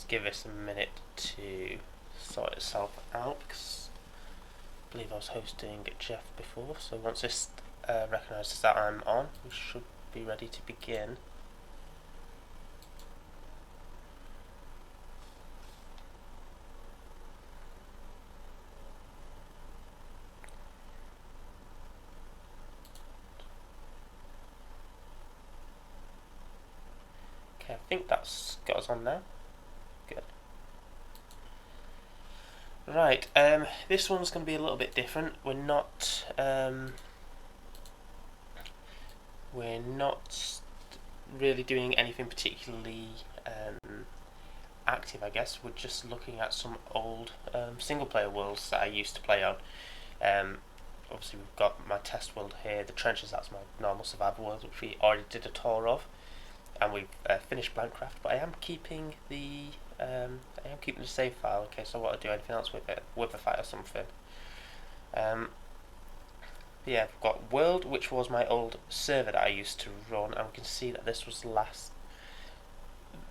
give this a minute to sort itself out because I believe I was hosting Jeff before, so once this recognises that I'm on, we should be ready to begin. Okay, I think that's got us on now. Good. Right, this one's going to be a little bit different. We're not really doing anything particularly active, I guess. We're just looking at some old single-player worlds that I used to play on. Obviously, we've got my test world here, the trenches. That's my normal survival world, which we already did a tour of, and we've finished Blankcraft. But I am keeping the save file in case I want to do anything else with it, Witherfight or something. Yeah, I've got World, which was my old server that I used to run, and we can see that this was last.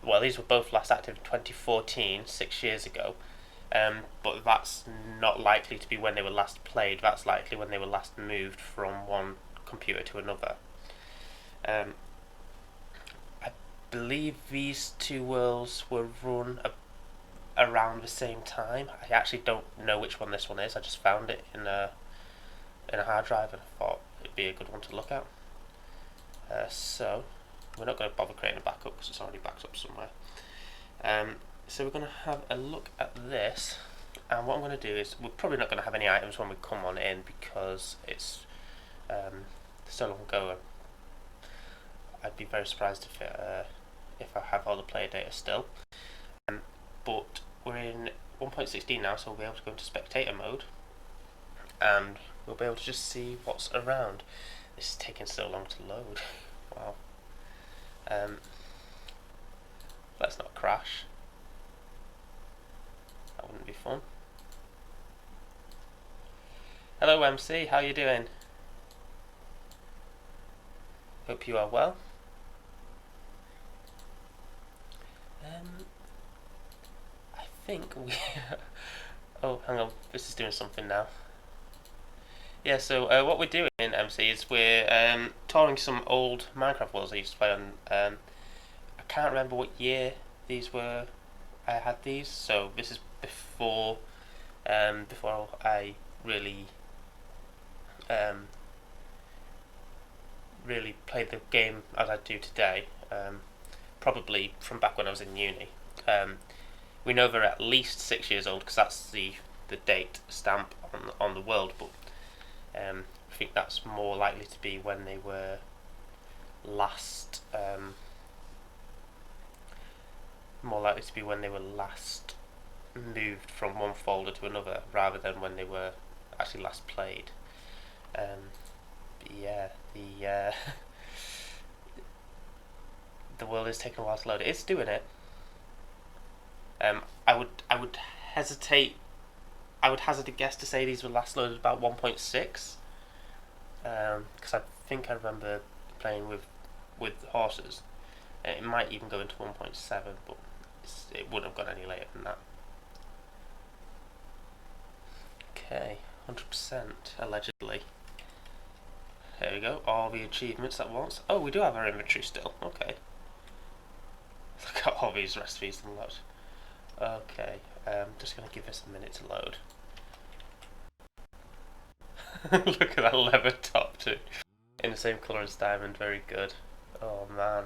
Well, these were both last active in 2014, 6 years ago. But that's not likely to be when they were last played. That's likely when they were last moved from one computer to another. I believe these two worlds were run around the same time. I actually don't know which one this one is. I just found it in a hard drive and I thought it'd be a good one to look at. So we're not going to bother creating a backup because it's already backed up somewhere. So we're going to have a look at this, and what I'm going to do is we're probably not going to have any items when we come on in because it's so long ago. I'd be very surprised if I have all the player data still. But we're in 1.16 now, so we'll be able to go into spectator mode, and we'll be able to just see what's around. This is taking so long to load. Wow. Let's not crash. That wouldn't be fun. Hello MC, how you doing? Hope you are well. I think we... oh, hang on, this is doing something now. Yeah, so what we're doing in MC is we're touring some old Minecraft worlds I used to play on. I can't remember what year these were. I had these, so this is before I really played the game as I do today. Probably from back when I was in uni. We know they're at least 6 years old because that's the date stamp on the world, but I think that's more likely to be when they were last moved from one folder to another, rather than when they were actually last played. But yeah, the world is taking a while to load. It's doing it. I would hazard a guess to say these were last loaded about 1.6, because I think I remember playing with horses. It might even go into 1.7, but it wouldn't have gone any later than that. Okay, 100% allegedly. There we go, all the achievements at once. Oh, we do have our inventory still, okay. Look at all these recipes unlocked. Okay, just going to give this a minute to load. Look at that leather top too. In the same colour as diamond, very good. Oh man.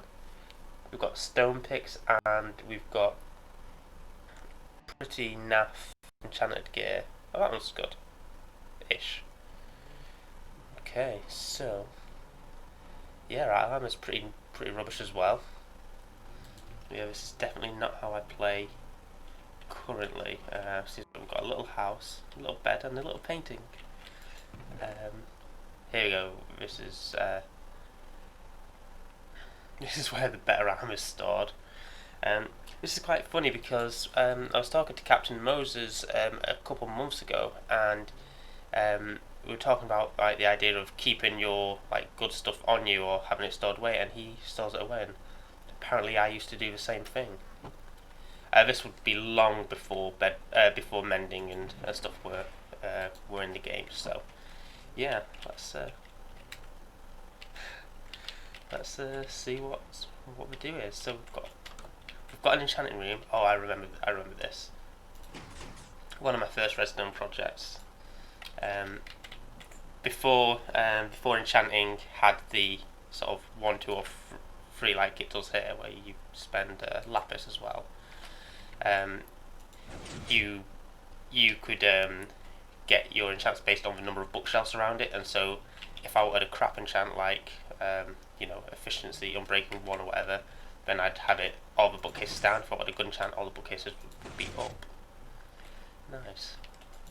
We've got stone picks and we've got pretty naff enchanted gear. Oh, that one's good. Ish. Okay, so yeah, our armor's pretty rubbish as well. Yeah, this is definitely not how I play currently. So we've got a little house, a little bed, and a little painting. Here we go. This is where the better armor is stored. This is quite funny because I was talking to Captain Moses a couple months ago, and we were talking about like the idea of keeping your like good stuff on you or having it stored away, and he stores it away. And apparently, I used to do the same thing. This would be long before before mending and stuff were in the game. So yeah, let's see what we do here. So we've got an enchanting room. Oh, I remember this. One of my first redstone projects. Before enchanting had the sort of 1, 2, or 3 like it does here, where you spend lapis as well. You could get your enchants based on the number of bookshelves around it, and so if I wanted a crap enchant like efficiency, unbreaking 1 or whatever, then I'd have it all the bookcases down. If I wanted a good enchant, all the bookcases would be up. Nice.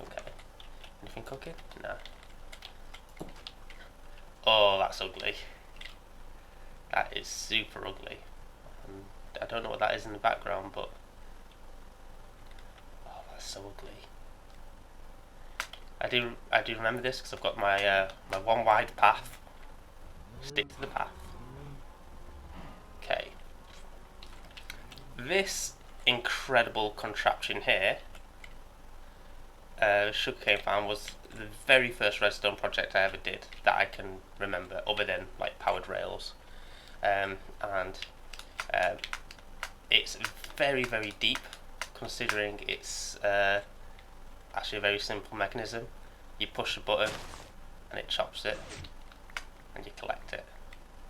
Okay. Anything cooking? No. Oh, that's ugly. That is super ugly. I don't know what that is in the background, but oh, that's so ugly. I do remember this because I've got my my 1 wide path. Stick to the path. Okay. This incredible contraption here, sugarcane farm, was the very first redstone project I ever did that I can remember, other than like powered rails, and it's very, very deep, considering it's actually a very simple mechanism. You push a button and it chops it, and you collect it.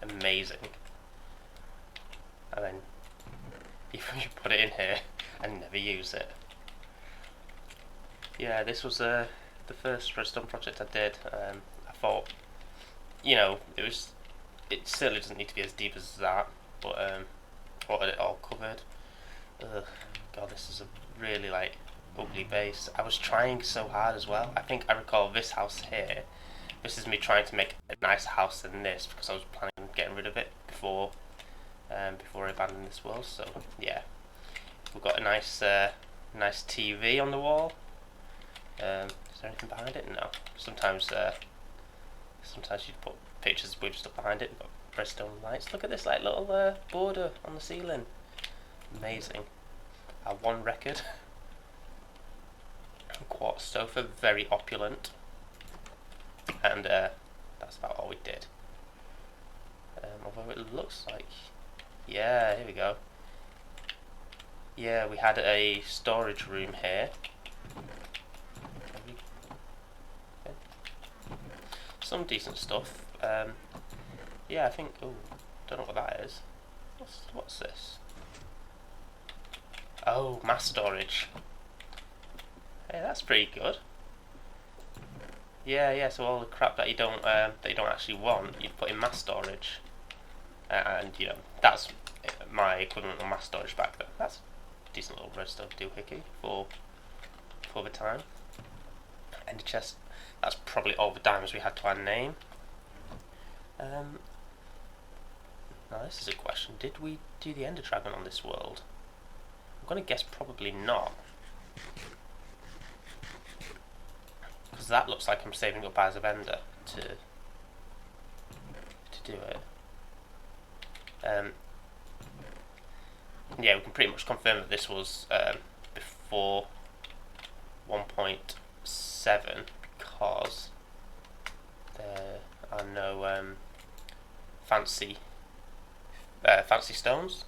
Amazing. And then you put it in here and never use it. Yeah, this was the first redstone project I did. I thought, it certainly doesn't need to be as deep as that, but what it all covered. Ugh, God, this is a really like ugly base. I was trying so hard as well. I think I recall this house here. This is me trying to make a nicer house than this, because I was planning on getting rid of it before I abandoned this world. So yeah, we've got a nice TV on the wall. Is there anything behind it? No. Sometimes you'd put pictures of weird stuff behind it. We've got redstone lights. Look at this like little border on the ceiling. Amazing. Our 1 record. Quartz sofa, very opulent. And that's about all we did. Although it looks like, yeah, here we go. Yeah, we had a storage room here. Some decent stuff. Yeah, I think. Oh, don't know what that is. What's this? Oh, mass storage. Hey, that's pretty good. Yeah. So all the crap that you don't actually want, you put in mass storage, and that's my equivalent of mass storage back then. That's a decent little redstone doohickey for the time. Ender chest. That's probably all the diamonds we had to our name. Now this is a question. Did we do the Ender Dragon on this world? I'm gonna guess probably not. Because that looks like I'm saving up Eyes of Ender to do it. Yeah, we can pretty much confirm that this was before 1.7, because there are no fancy stones.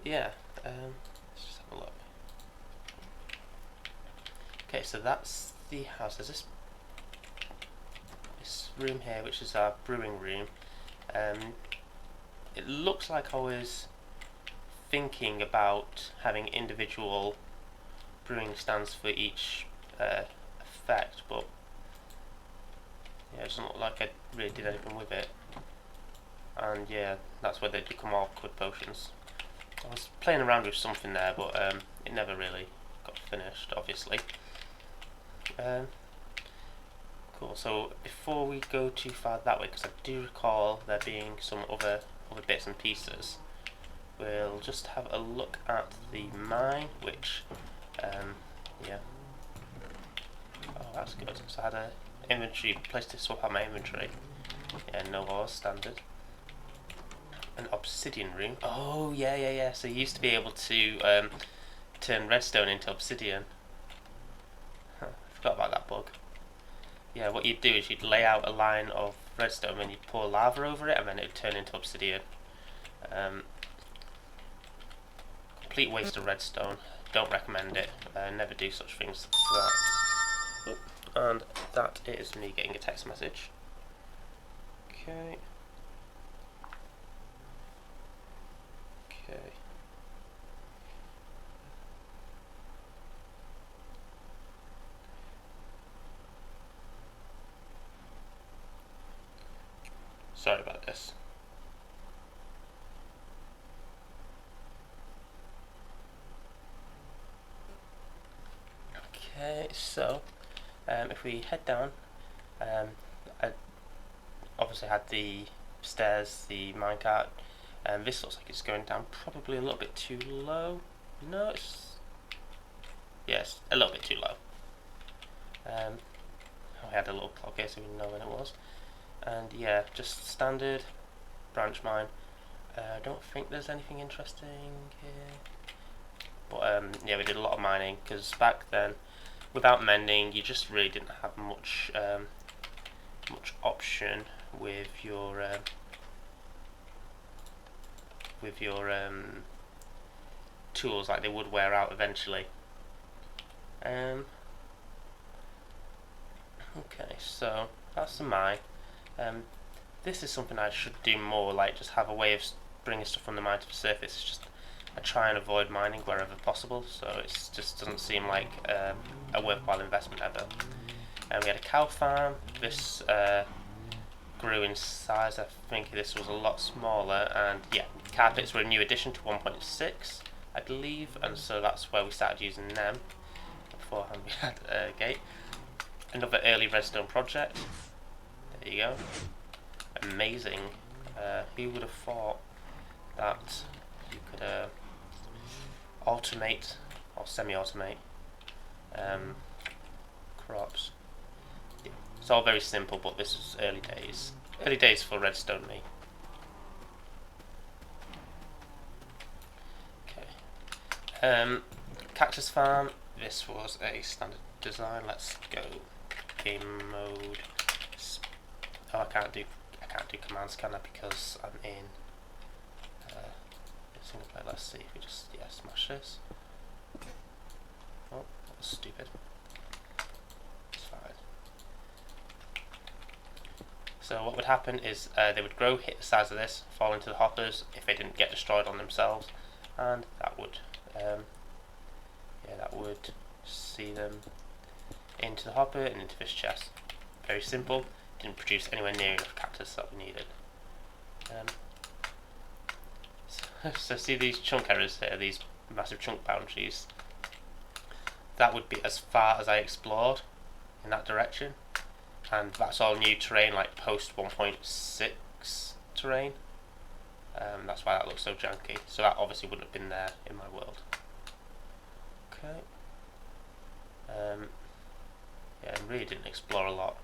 Yeah, let's just have a look. Okay, so that's the house. There's this room here, which is our brewing room. It looks like I was thinking about having individual brewing stands for each effect, but yeah, it doesn't look like I really did anything with it. And yeah, that's where they become awkward potions. I was playing around with something there, but it never really got finished, obviously. Cool, so before we go too far that way, because I do recall there being some other bits and pieces, we'll just have a look at the mine, which, yeah. Oh, that's good. So I had a place to swap out my inventory. Yeah, no ore, standard. An obsidian room. Oh yeah. So you used to be able to turn redstone into obsidian. Huh, I forgot about that bug. Yeah, what you'd do is you'd lay out a line of redstone and you'd pour lava over it and then it would turn into obsidian. Complete waste of redstone. Don't recommend it. Never do such things as that. And that is me getting a text message. Okay. Sorry about this. Okay, so if we head down, I obviously had the stairs, the minecart, and this looks like it's going down probably a little bit too low. No, it's yes, a little bit too low. I had a little clock here so we know when it was, and yeah, just standard branch mine. I don't think there's anything interesting here, but yeah, we did a lot of mining because back then, without mending, you just really didn't have much much option with your tools. Like, they would wear out eventually. Okay, so that's the mine. This is something I should do more, like just have a way of bringing stuff from the mine to the surface. It's just I try and avoid mining wherever possible, so it just doesn't seem like a worthwhile investment ever. And we had a cow farm. This grew in size. I think this was a lot smaller, and yeah, carpets were a new addition to 1.6, I believe, and so that's where we started using them. Beforehand we had a gate. Another early redstone project. There you go. Amazing. Who would have thought that you could automate or semi-automate crops? Yeah. It's all very simple, but this is early days. Early days for redstone me. Okay. Cactus farm. This was a standard design. Let's go game mode. Oh, I can't do commands, can I? Because I'm in single player. Let's see if we just smash this. Oh, that was stupid. It's fine. So what would happen is they would grow, hit the size of this, fall into the hoppers if they didn't get destroyed on themselves, and that would that would see them into the hopper and into this chest. Very simple. Didn't produce anywhere near enough cactus that we needed. So see these chunk errors here, these massive chunk boundaries. That would be as far as I explored in that direction, and that's all new terrain, like post 1.6 terrain. That's why that looks so janky. So that obviously wouldn't have been there in my world. Okay. Yeah, I really didn't explore a lot.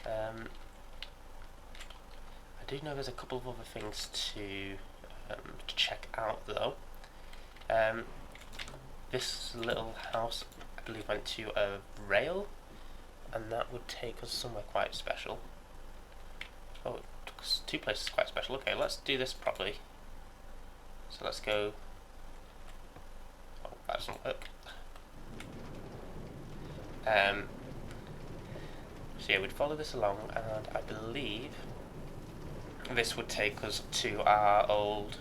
I do know there's a couple of other things to check out though. This little house, I believe, went to a rail, and that would take us somewhere quite special. Oh, it took us 2 places quite special. Okay, let's do this properly. So let's go. Oh, that doesn't work. So yeah, we'd follow this along, and I believe this would take us to our old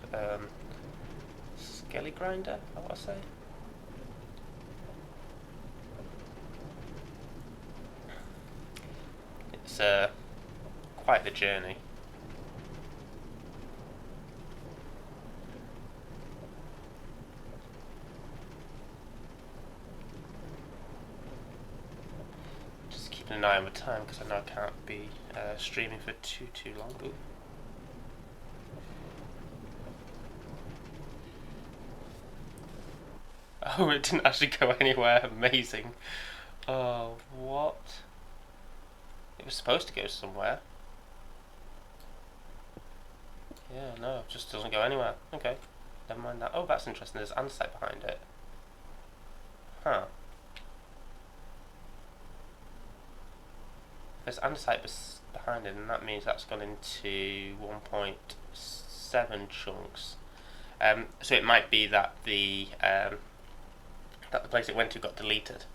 skelly grinder, I want to say. It's quite the journey. Just keeping an eye on the time because I know I can't be streaming for too long. Ooh. Oh, it didn't actually go anywhere. Amazing. Oh, what? It was supposed to go somewhere. Yeah, no, it just doesn't go anywhere. Okay, never mind that. Oh, that's interesting. There's andesite behind it. Huh. There's andesite behind it, and that means that's gone into 1.7 chunks. So it might be that the place it went to got deleted.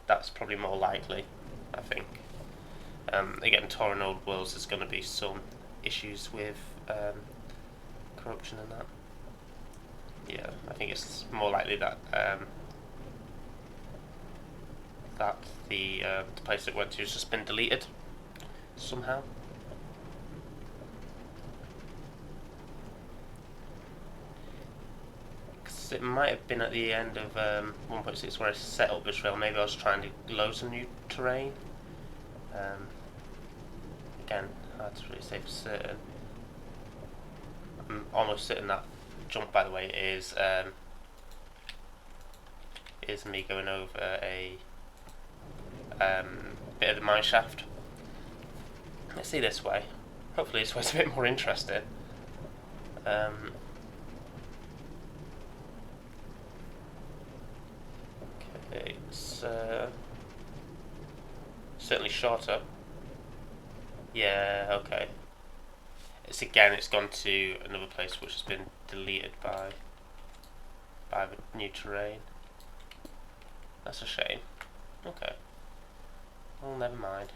That's probably more likely, I think. Again, Touring Old Worlds, there's going to be some issues with corruption and that. Yeah, I think it's more likely that the place it went to has just been deleted somehow. Cause it might have been at the end of 1.6 where I set up this rail. Maybe I was trying to load some new terrain. Again, hard to really say for certain. I'm almost certain that jump, by the way, is me going over a bit of the mine shaft. Let's see this way. Hopefully this way's a bit more interesting. Okay, it's certainly shorter. Yeah, okay. It's gone to another place which has been deleted by the new terrain. That's a shame. Okay. Well, never mind.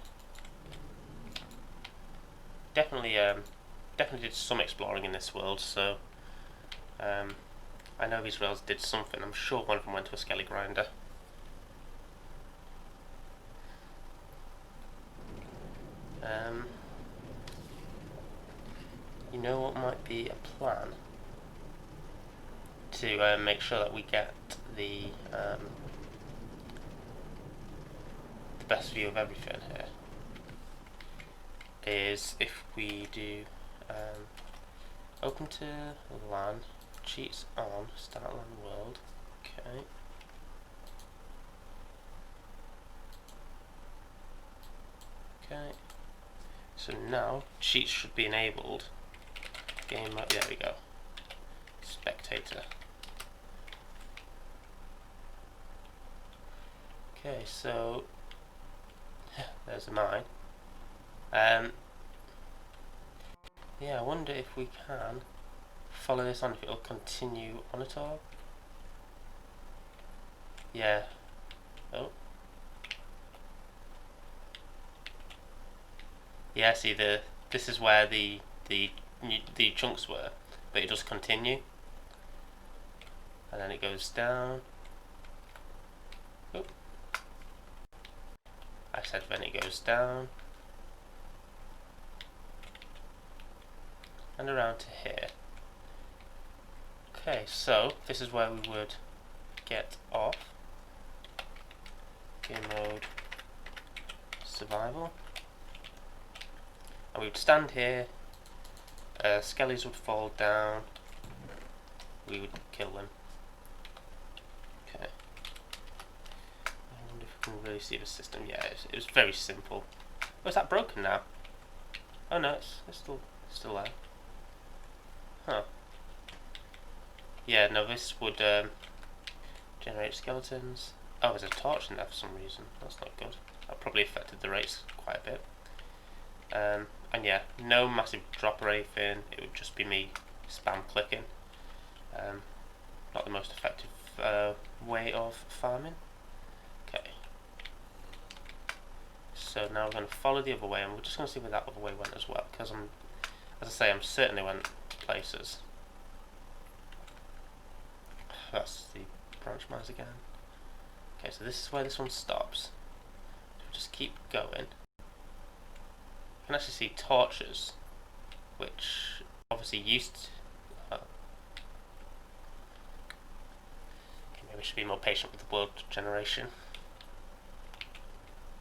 Definitely did some exploring in this world, so I know these rails did something. I'm sure one of them went to a skelly grinder. You know what might be a plan to make sure that we get the best view of everything here is if we do open to LAN, cheats on, start LAN world. Okay. Okay. So now cheats should be enabled. Game mode, there we go. Spectator. Okay, so there's the mine. Yeah, I wonder if we can follow this on, if it'll continue on at all. Yeah. Oh. Yeah, see this is where the chunks were, but it does continue. And then it goes down. Oh. I said when it goes down. And around to here. Okay, so this is where we would get off. Game mode, survival. And we would stand here, skellies would fall down, we would kill them. Okay. I wonder if we can really see the system. Yeah, it was very simple. Oh, is that broken now? Oh no, it's still there. Huh. Yeah, no, this would generate skeletons. Oh, there's a torch in there for some reason. That's not good. That probably affected the rates quite a bit. And yeah, no massive drop or anything. It would just be me spam clicking. Not the most effective way of farming. Okay. So now we're going to follow the other way, and we're just going to see where that other way went as well, because as I say, I'm certain they went places. That's the branch mines again. Okay, so this is where this one stops. So we'll just keep going. You can actually see torches, which obviously used to... Okay, maybe we should be more patient with the world generation.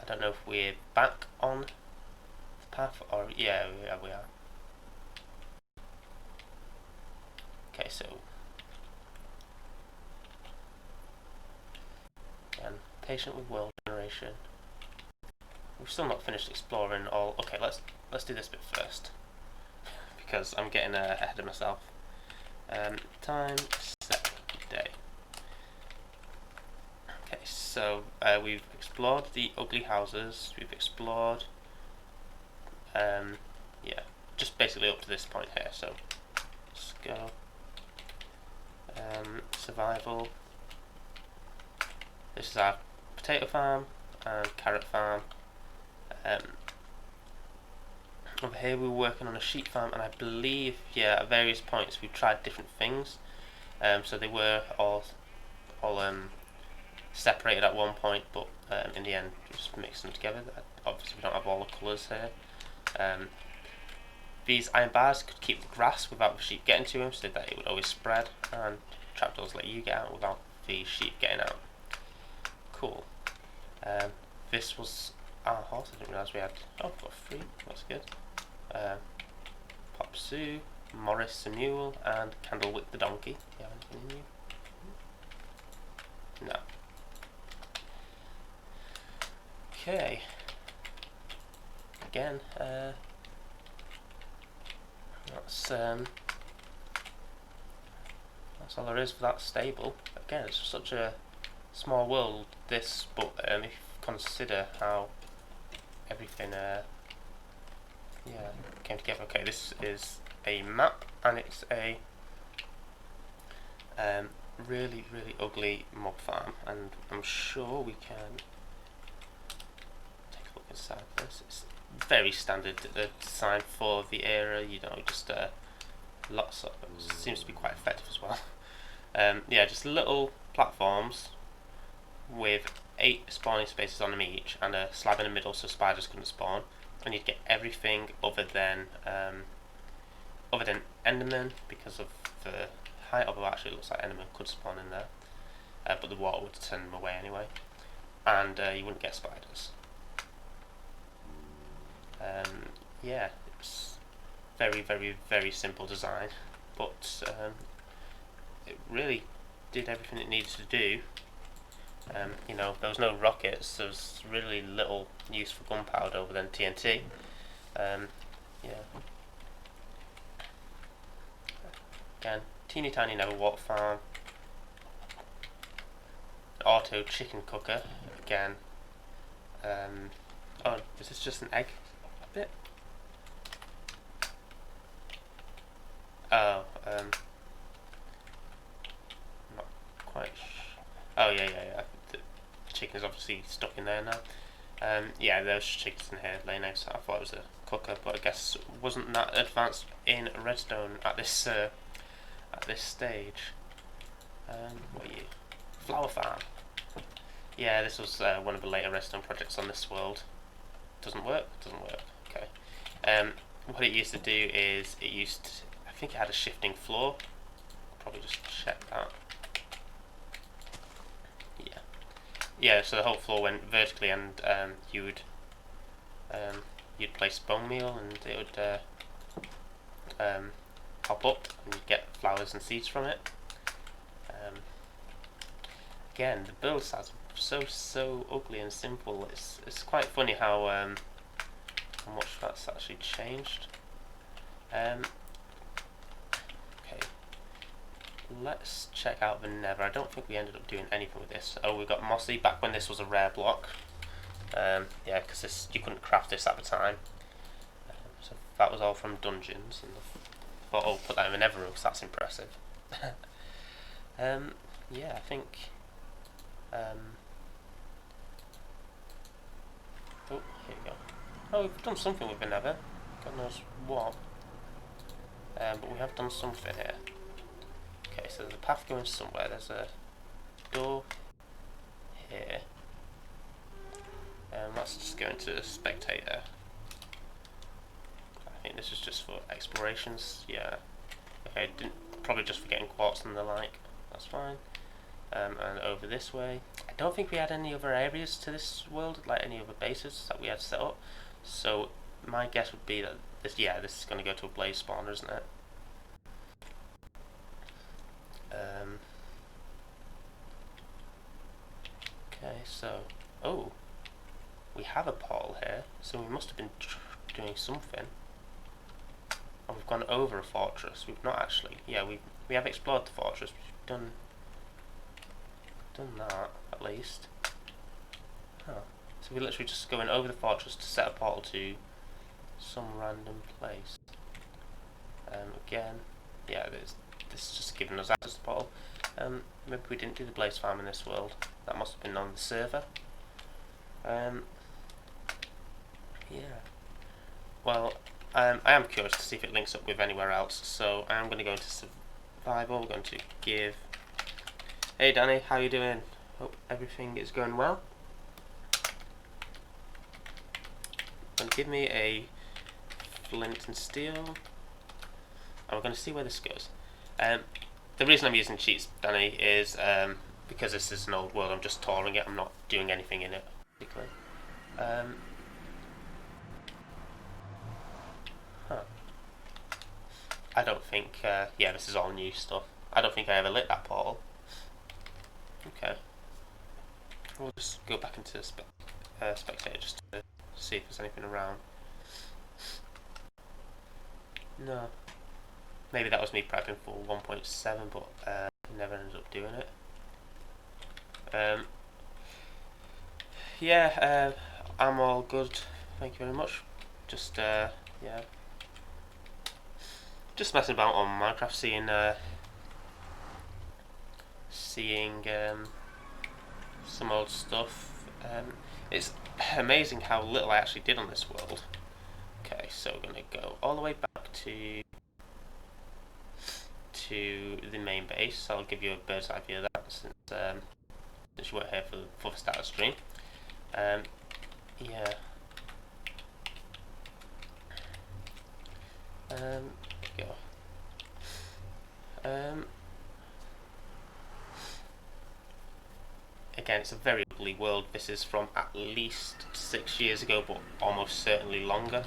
I don't know if we're back on the path, or... Yeah, we are. Okay, so... Again, patient with world generation. We've still not finished exploring all... Okay, let's do this bit first. because I'm getting ahead of myself. Time set day. Okay, so we've explored the ugly houses. We've explored, yeah, just basically up to this point here. So let's go. Survival. This is our potato farm and carrot farm. Over here we were working on a sheep farm, and I believe, yeah, at various points we've tried different things. So they were all separated at one point, but in the end we just mixed them together. Obviously we don't have all the colours here. These iron bars could keep the grass without the sheep getting to them, so that it would always spread, and trapdoors let you get out without the sheep getting out. Cool. This was our horse. I didn't realise we had. Oh, we've got 3. That's good. Pop Sue, Morris the mule, and Candlewick the donkey. You have anything in you? No. Okay. Again, that's all there is for that stable. Again, it's such a small world, this, but if you consider how everything came together. Okay, this is a map, and it's a really ugly mob farm, and I'm sure we can take a look inside this. It's very standard design for the era, you know, just lots of, seems to be quite effective as well. Yeah, just little platforms with 8 spawning spaces on them each, and a slab in the middle so spiders couldn't spawn, and you'd get everything other than Enderman, because of the height. Although actually it looks like Enderman could spawn in there, but the water would send them away anyway, and you wouldn't get spiders. Yeah, it's very simple design, but it really did everything it needed to do. You know, there was no rockets, there was really little use for gunpowder other than TNT. Yeah. Again, teeny tiny Neverwater farm. Auto chicken cooker. Again. Oh, is this just an egg bit? Oh, not quite. Oh yeah. The chicken is obviously stuck in there now. Yeah, there's chickens in here laying eggs. I thought it was a cooker, but I guess wasn't that advanced in Redstone at this stage. What are you? Flower farm. Yeah, this was one of the later Redstone projects on this world. Doesn't work. Okay. What it used to do is I think it had a shifting floor. Probably just check that. Yeah, so the whole floor went vertically, and you'd place bone meal, and it would pop up, and you'd get flowers and seeds from it. Again, the build styles are so ugly and simple. It's quite funny how much that's actually changed. Okay. Let's check out the Nether. I don't think we ended up doing anything with this. Oh, we got Mossy back when this was a rare block. Yeah, because you couldn't craft this at the time. So that was all from dungeons. And I thought, oh, put that in the Nether because that's impressive. Yeah, I think. Oh, here we go. Oh, we've done something with the Nether. God knows what. But we have done something here. Okay, so there's a path going somewhere. There's a door here. Let's just go into the spectator. I think this is just for explorations. Yeah. Okay, probably just for getting quartz and the like. That's fine. And over this way. I don't think we had any other areas to this world, like any other bases that we had set up. So my guess would be that this is going to go to a blaze spawner, isn't it? Okay, so we have a portal here, so we must have been doing something. Oh, we've gone over a fortress. We've not actually. Yeah, we have explored the fortress. We've done that at least. Huh. So we're literally just going over the fortress to set a portal to some random place. Again, yeah, this is just giving us access to the portal. Maybe we didn't do the blaze farm in this world. That must have been on the server. Yeah. Well, I am curious to see if it links up with anywhere else. So I am going to go into survival. We're going to give. Hey Danny, how you doing? Hope everything is going well. And give me a flint and steel. And we're going to see where this goes. The reason I'm using cheats, Danny, is because this is an old world. I'm just touring it. I'm not doing anything in it, basically. I don't think. Yeah, this is all new stuff. I don't think I ever lit that portal. Okay. We'll just go back into spectator just to see if there's anything around. No. Maybe that was me prepping for 1.7, but never ended up doing it. Yeah, I'm all good. Thank you very much. Just yeah, just messing about on Minecraft, seeing some old stuff. It's amazing how little I actually did on this world. Okay, so we're gonna go all the way back to the main base. I'll give you a bird's eye view of that since you weren't here for the start of the stream. Yeah. Go. Again, it's a very ugly world. This is from at least 6 years ago, but almost certainly longer.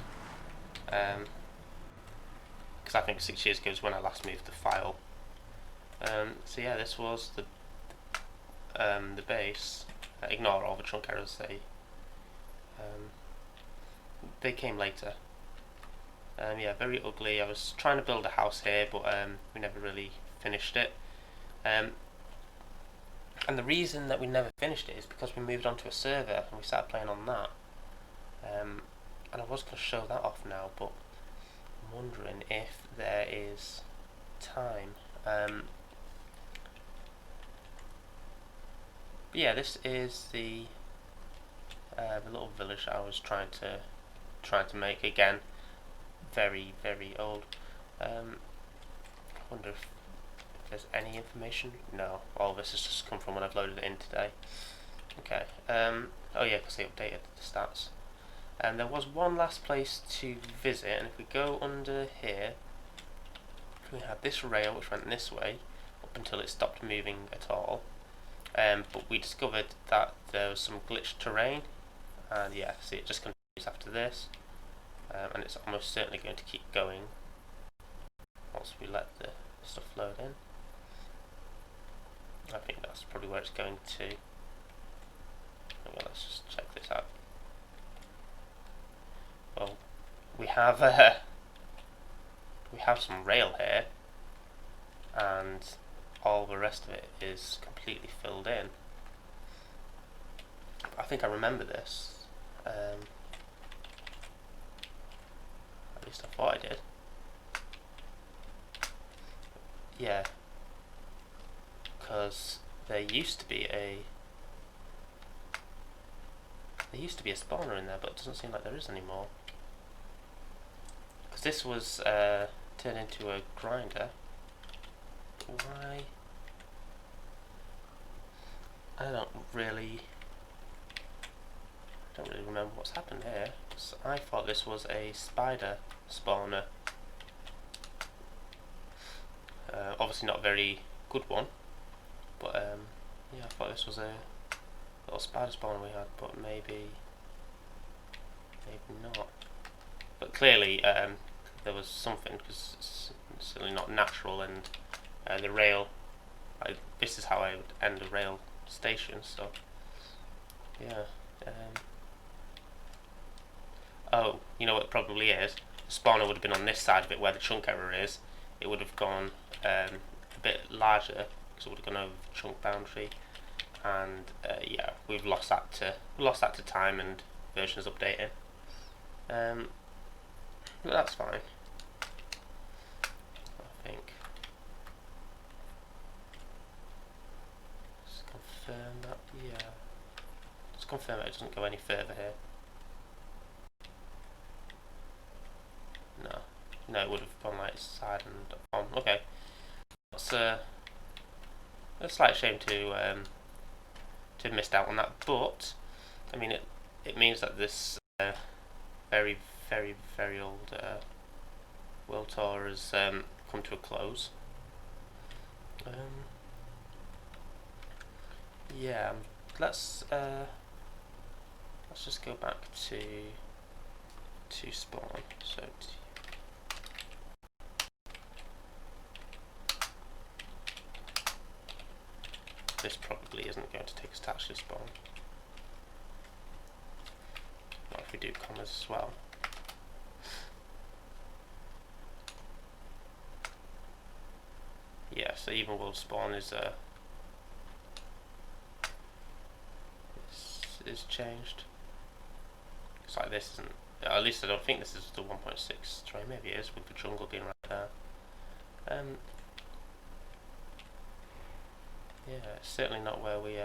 Because I think 6 years ago is when I last moved the file. So yeah, this was the base. Ignore all the trunk errors. They came later. Yeah, very ugly. I was trying to build a house here, but we never really finished it. And the reason that we never finished it is because we moved on to a server and we started playing on that. And I was going to show that off now, but I'm wondering if there is time. But yeah, this is the little village I was trying to make. Again, very old. I wonder if there's any information. No, all this has just come from when I've loaded it in today. Okay. Oh yeah, because they updated the stats. And there was one last place to visit, and if we go under here, we had this rail which went this way up until it stopped moving at all. But we discovered that there was some glitched terrain, and yeah, see, it just continues after this, and it's almost certainly going to keep going once we let the stuff load in. I think that's probably where it's going to. Okay, let's just check this out. Well, we have some rail here, and all the rest of it is completely filled in. I think I remember this. At least I thought I did. Yeah, because there used to be a spawner in there, but it doesn't seem like there is anymore. Because this was turned into a grinder. Why? I don't really remember what's happened here. So I thought this was a spider spawner. Obviously not a very good one, but yeah, I thought this was a little spider spawner we had, but maybe not. But clearly there was something, because it's certainly not natural, and the rail, this is how I would end a rail station, so yeah. Oh, you know what it probably is? spawner would have been on this side of it where the chunk error is, it would have gone a bit larger because it would have gone over the chunk boundary. And yeah, we've lost that to time and versions updating. But that's fine. I think. Let's confirm that. Yeah. Let's confirm it doesn't go any further here. No, it would have gone like side and on. Okay. That's a slight shame to have missed out on that, but I mean it means that this very old world tour has come to a close. Yeah, let's just go back to spawn. So this probably isn't going to take us to actually spawn. Not if we do commas as well. Yeah, so even world spawn is changed. It's like this isn't. At least I don't think this is the 1.6 terrain. Maybe it is with the jungle being right there. Yeah, it's certainly not where we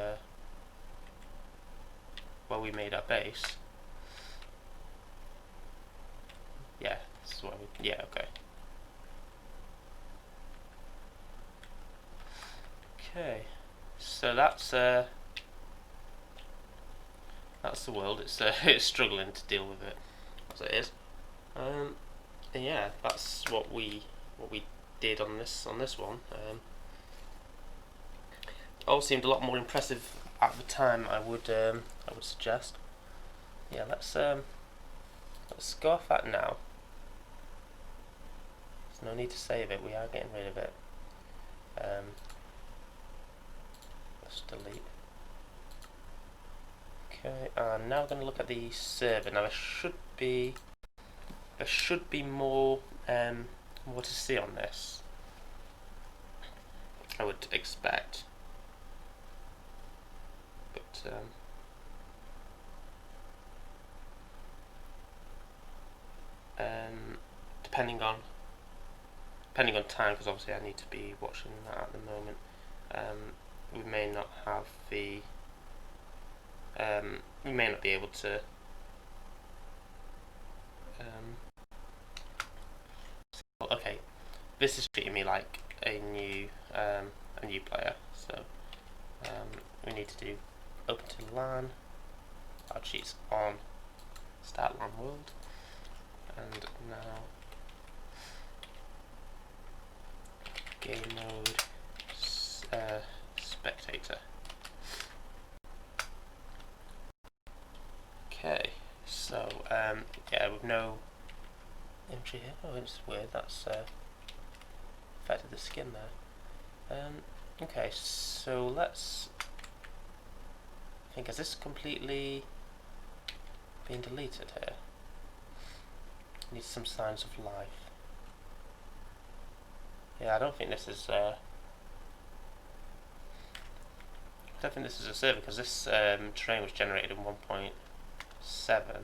made our base. Yeah, this is where we. Yeah, okay. Okay, so that's the world. It's it's struggling to deal with it as it is. And yeah, that's what we did on this one. All seemed a lot more impressive at the time. I would suggest. Yeah, let's go off that now. There's no need to save it. We are getting rid of it. Let's delete. Okay, now we're going to look at the server. Now there should be more to see on this, I would expect. But depending on time, because obviously I need to be watching that at the moment, we may not have the we may not be able to okay, this is treating me like a new player, so we need to do open to LAN, our cheats on, start LAN world, and now game mode spectator. Okay, so yeah, with no imagery here. Oh, it's weird. That's affected the skin there. Okay, so let's. I think, has this completely been deleted here? Needs some signs of life. Yeah, I don't think this is. I don't think this is a server, because this terrain was generated in 1.7.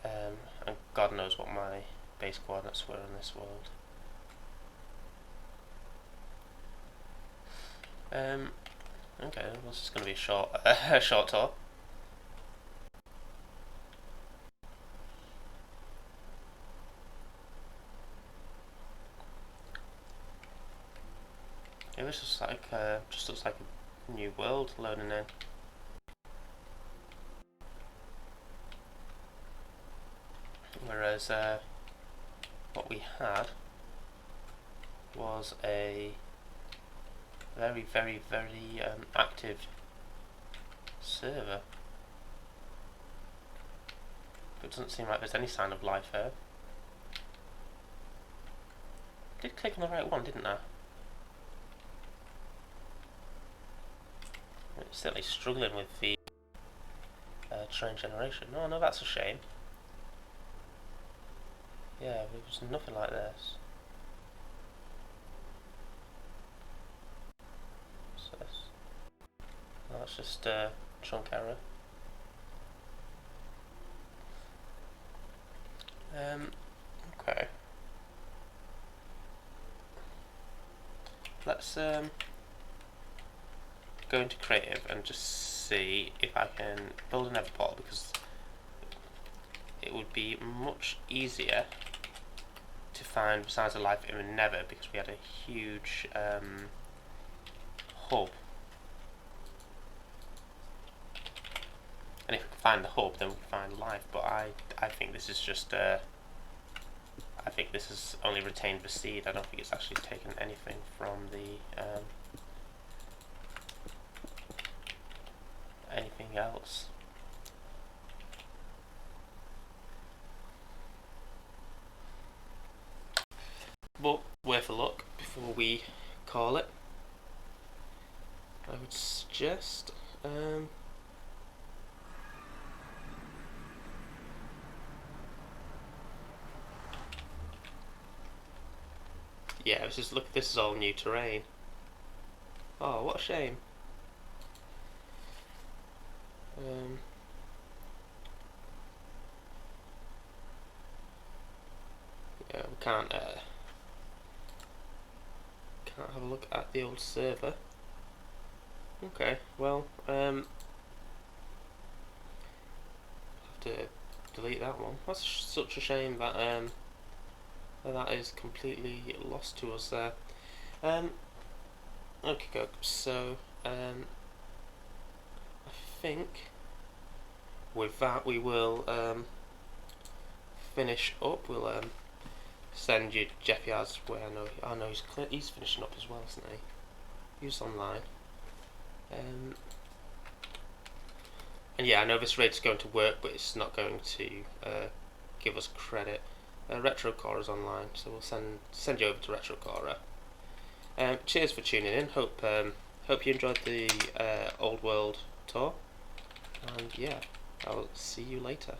And God knows what my base coordinates were in this world. Okay, well, this is going to be a short tour. It was just looks like a new world loading in. Whereas what we had was a very active server. But it doesn't seem like there's any sign of life here. I did click on the right one, didn't I? It's certainly struggling with the terrain generation. Oh no, that's a shame. Yeah, it was nothing like this. What's this? Oh, that's just a chunk error. Okay. Let's go into creative and just see if I can build a nether portal, because it would be much easier to find besides a life in a nether, because we had a huge hub. And if we can find the hub, then we can find life. But I think this is just I think this has only retained the seed. I don't think it's actually taken anything from the anything else. But worth a look before we call it. I would suggest yeah, this is look. This is all new terrain. Oh, what a shame. Yeah, we can't have a look at the old server. Okay, well, have to delete that one. That's such a shame that that is completely lost to us there. Okay, go. So, I think with that we will finish up. We'll send you Jeff Yards where I know he's finishing up as well, isn't he? He's online. And yeah, I know this raid's going to work, but it's not going to give us credit. RetroCore is online, so we'll send you over to RetroCore. Cheers for tuning in. Hope you enjoyed the old world tour, and yeah, I'll see you later.